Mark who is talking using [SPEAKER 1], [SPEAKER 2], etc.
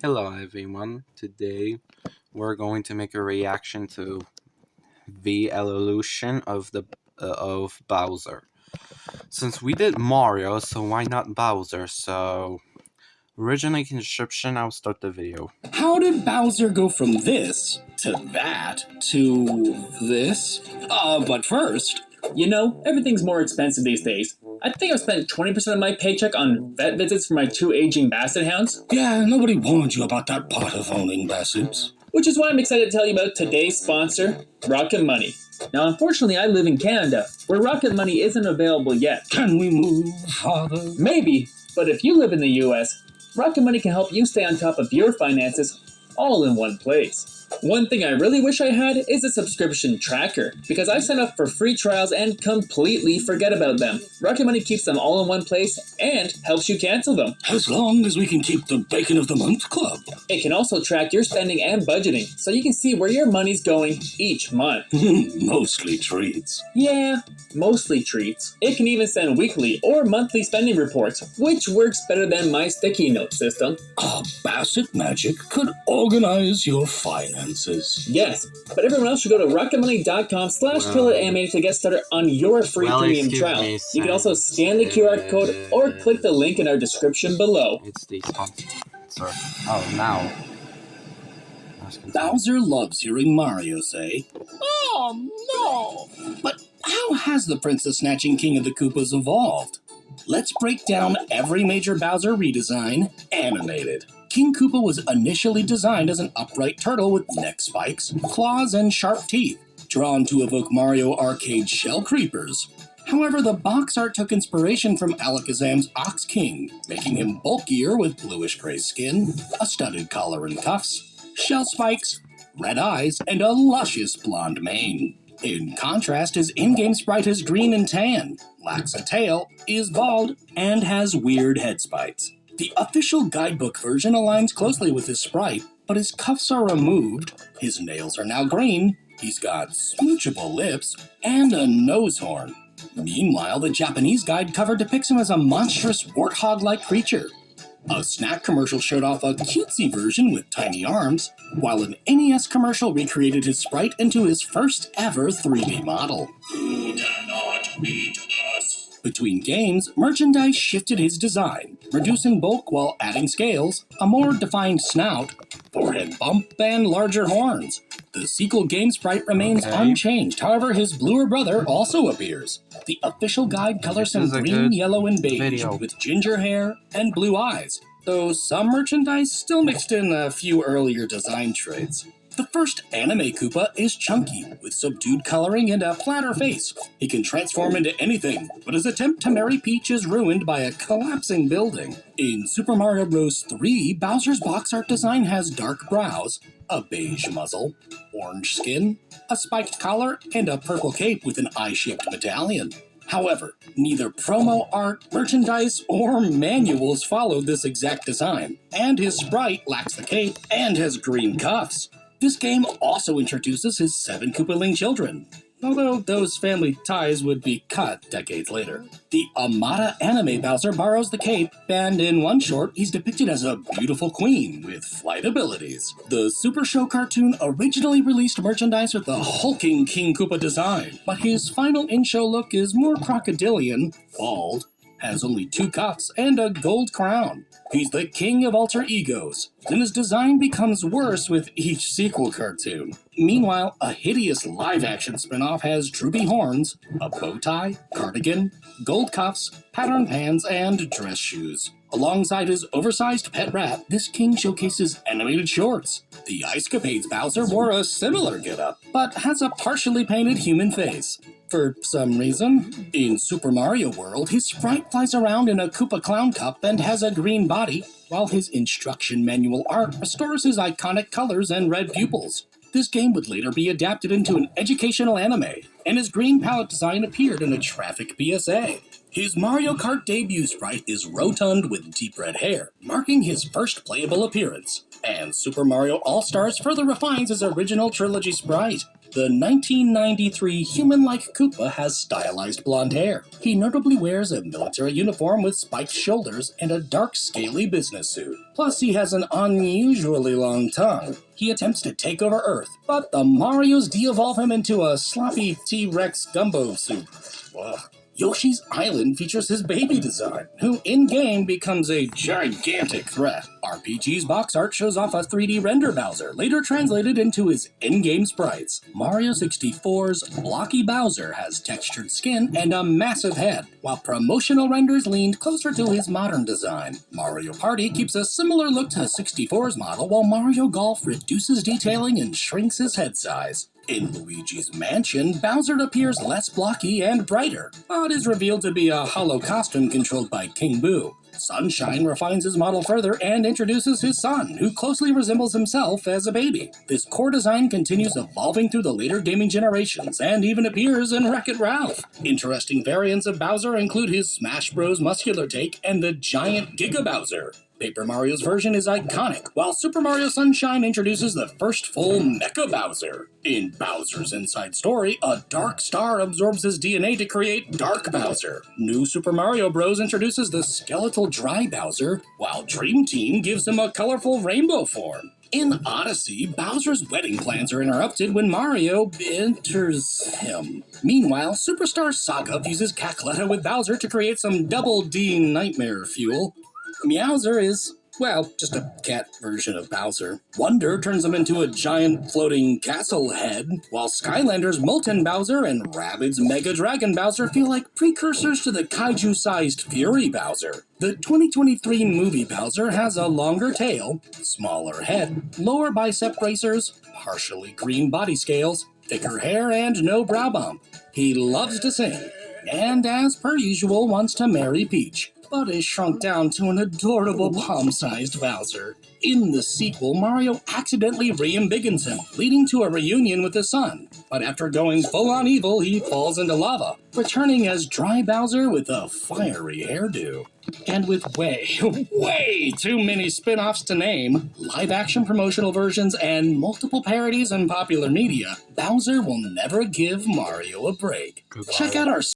[SPEAKER 1] Hello everyone. Today we're going to make a reaction to the evolution of Bowser. Since we did Mario, so why not Bowser? So original conception, I'll start the video.
[SPEAKER 2] How did Bowser go from this to that to this? But first, everything's more expensive these days. I think I've spent 20% of my paycheck on vet visits for my two aging basset hounds.
[SPEAKER 3] Yeah, nobody warned you about that part of owning bassets.
[SPEAKER 2] Which is why I'm excited to tell you about today's sponsor, Rocket Money. Now, unfortunately, I live in Canada, where Rocket Money isn't available yet.
[SPEAKER 3] Can we move farther?
[SPEAKER 2] Maybe, but if you live in the US, Rocket Money can help you stay on top of your finances all in one place. One thing I really wish I had is a subscription tracker, because I sign up for free trials and completely forget about them. Rocket Money keeps them all in one place and helps you cancel them.
[SPEAKER 3] As long as we can keep the Bacon of the Month Club.
[SPEAKER 2] It can also track your spending and budgeting, so you can see where your money's going each month.
[SPEAKER 3] Mostly treats.
[SPEAKER 2] Yeah, mostly treats. It can even send weekly or monthly spending reports, which works better than my sticky note system.
[SPEAKER 3] Basset Magic could organize your finances.
[SPEAKER 2] Yes, but everyone else should go to rocketmoney.com/KillerAnimated to get started on your free premium trial. You can also scan the QR code or click the link in our description below.
[SPEAKER 1] It's the sponsor. Oh, now.
[SPEAKER 3] Bowser loves hearing Mario say, "Oh no!" But how has the Princess Snatching King of the Koopas evolved? Let's break down every major Bowser redesign, animated. King Koopa was initially designed as an upright turtle with neck spikes, claws, and sharp teeth, drawn to evoke Mario Arcade shell creepers. However, the box art took inspiration from Alakazam's Ox King, making him bulkier with bluish-gray skin, a studded collar and cuffs, shell spikes, red eyes, and a luscious blonde mane. In contrast, his in-game sprite is green and tan, lacks a tail, is bald, and has weird head spikes. The official guidebook version aligns closely with his sprite, but his cuffs are removed, his nails are now green, he's got smoochable lips, and a nose horn. Meanwhile, the Japanese guide cover depicts him as a monstrous warthog-like creature. A snack commercial showed off a cutesy version with tiny arms, while an NES commercial recreated his sprite into his first ever 3D model. You cannot beat us. Between games, merchandise shifted his design, reducing bulk while adding scales, a more defined snout, forehead bump, and larger horns. The sequel game sprite remains unchanged, however his bluer brother also appears. The official guide colors him green, yellow, and beige, with ginger hair and blue eyes, though some merchandise still mixed in a few earlier design traits. The first anime Koopa is chunky, with subdued coloring and a flatter face. He can transform into anything, but his attempt to marry Peach is ruined by a collapsing building. In Super Mario Bros. 3, Bowser's box art design has dark brows, a beige muzzle, orange skin, a spiked collar, and a purple cape with an eye-shaped medallion. However, neither promo art, merchandise, or manuals followed this exact design, and his sprite lacks the cape and has green cuffs. This game also introduces his 7 Koopaling children, although those family ties would be cut decades later. The Amada anime Bowser borrows the cape, and in one short, he's depicted as a beautiful queen with flight abilities. The Super Show cartoon originally released merchandise with the hulking King Koopa design, but his final in-show look is more crocodilian, bald, has only 2 cuffs, and a gold crown. He's the king of alter egos, and his design becomes worse with each sequel cartoon. Meanwhile, a hideous live-action spin-off has droopy horns, a bow tie, cardigan, gold cuffs, patterned pants, and dress shoes. Alongside his oversized pet rat, this king showcases animated shorts. The Ice Capades Bowser wore a similar getup, but has a partially painted human face. For some reason, in Super Mario World, his sprite flies around in a Koopa Clown Cup and has a green body, while his instruction manual art restores his iconic colors and red pupils. This game would later be adapted into an educational anime, and his green palette design appeared in a traffic PSA. His Mario Kart debut sprite is rotund with deep red hair, marking his first playable appearance. And Super Mario All-Stars further refines his original trilogy sprite. The 1993 human-like Koopa has stylized blonde hair. He notably wears a military uniform with spiked shoulders and a dark, scaly business suit. Plus, he has an unusually long tongue. He attempts to take over Earth, but the Marios de-evolve him into a sloppy T-Rex gumbo soup. Ugh. Yoshi's Island features his baby design, who in-game becomes a gigantic threat. RPG's box art shows off a 3D render Bowser, later translated into his in-game sprites. Mario 64's blocky Bowser has textured skin and a massive head, while promotional renders leaned closer to his modern design. Mario Party keeps a similar look to 64's model, while Mario Golf reduces detailing and shrinks his head size. In Luigi's Mansion, Bowser appears less blocky and brighter, but is revealed to be a hollow costume controlled by King Boo. Sunshine refines his model further and introduces his son, who closely resembles himself as a baby. This core design continues evolving through the later gaming generations and even appears in Wreck-It Ralph. Interesting variants of Bowser include his Smash Bros. Muscular take and the giant Giga Bowser. Paper Mario's version is iconic, while Super Mario Sunshine introduces the first full Mecha Bowser. In Bowser's Inside Story, a dark star absorbs his DNA to create Dark Bowser. New Super Mario Bros. Introduces the skeletal Dry Bowser, while Dream Team gives him a colorful rainbow form. In Odyssey, Bowser's wedding plans are interrupted when Mario enters him. Meanwhile, Superstar Saga fuses Cackletta with Bowser to create some Double D nightmare fuel. Meowser is, well, just a cat version of Bowser. Wonder turns him into a giant floating castle head, while Skylander's Molten Bowser and Rabbids Mega Dragon Bowser feel like precursors to the kaiju-sized Fury Bowser. The 2023 movie Bowser has a longer tail, smaller head, lower bicep bracers, partially green body scales, thicker hair, and no brow bump. He loves to sing, and as per usual wants to marry Peach, but is shrunk down to an adorable palm-sized Bowser. In the sequel, Mario accidentally re-embiggens him, leading to a reunion with his son. But after going full-on evil, he falls into lava, returning as Dry Bowser with a fiery hairdo. And with way too many spin-offs to name, live-action promotional versions, and multiple parodies in popular media, Bowser will never give Mario a break.
[SPEAKER 1] Goodbye.
[SPEAKER 3] Check out our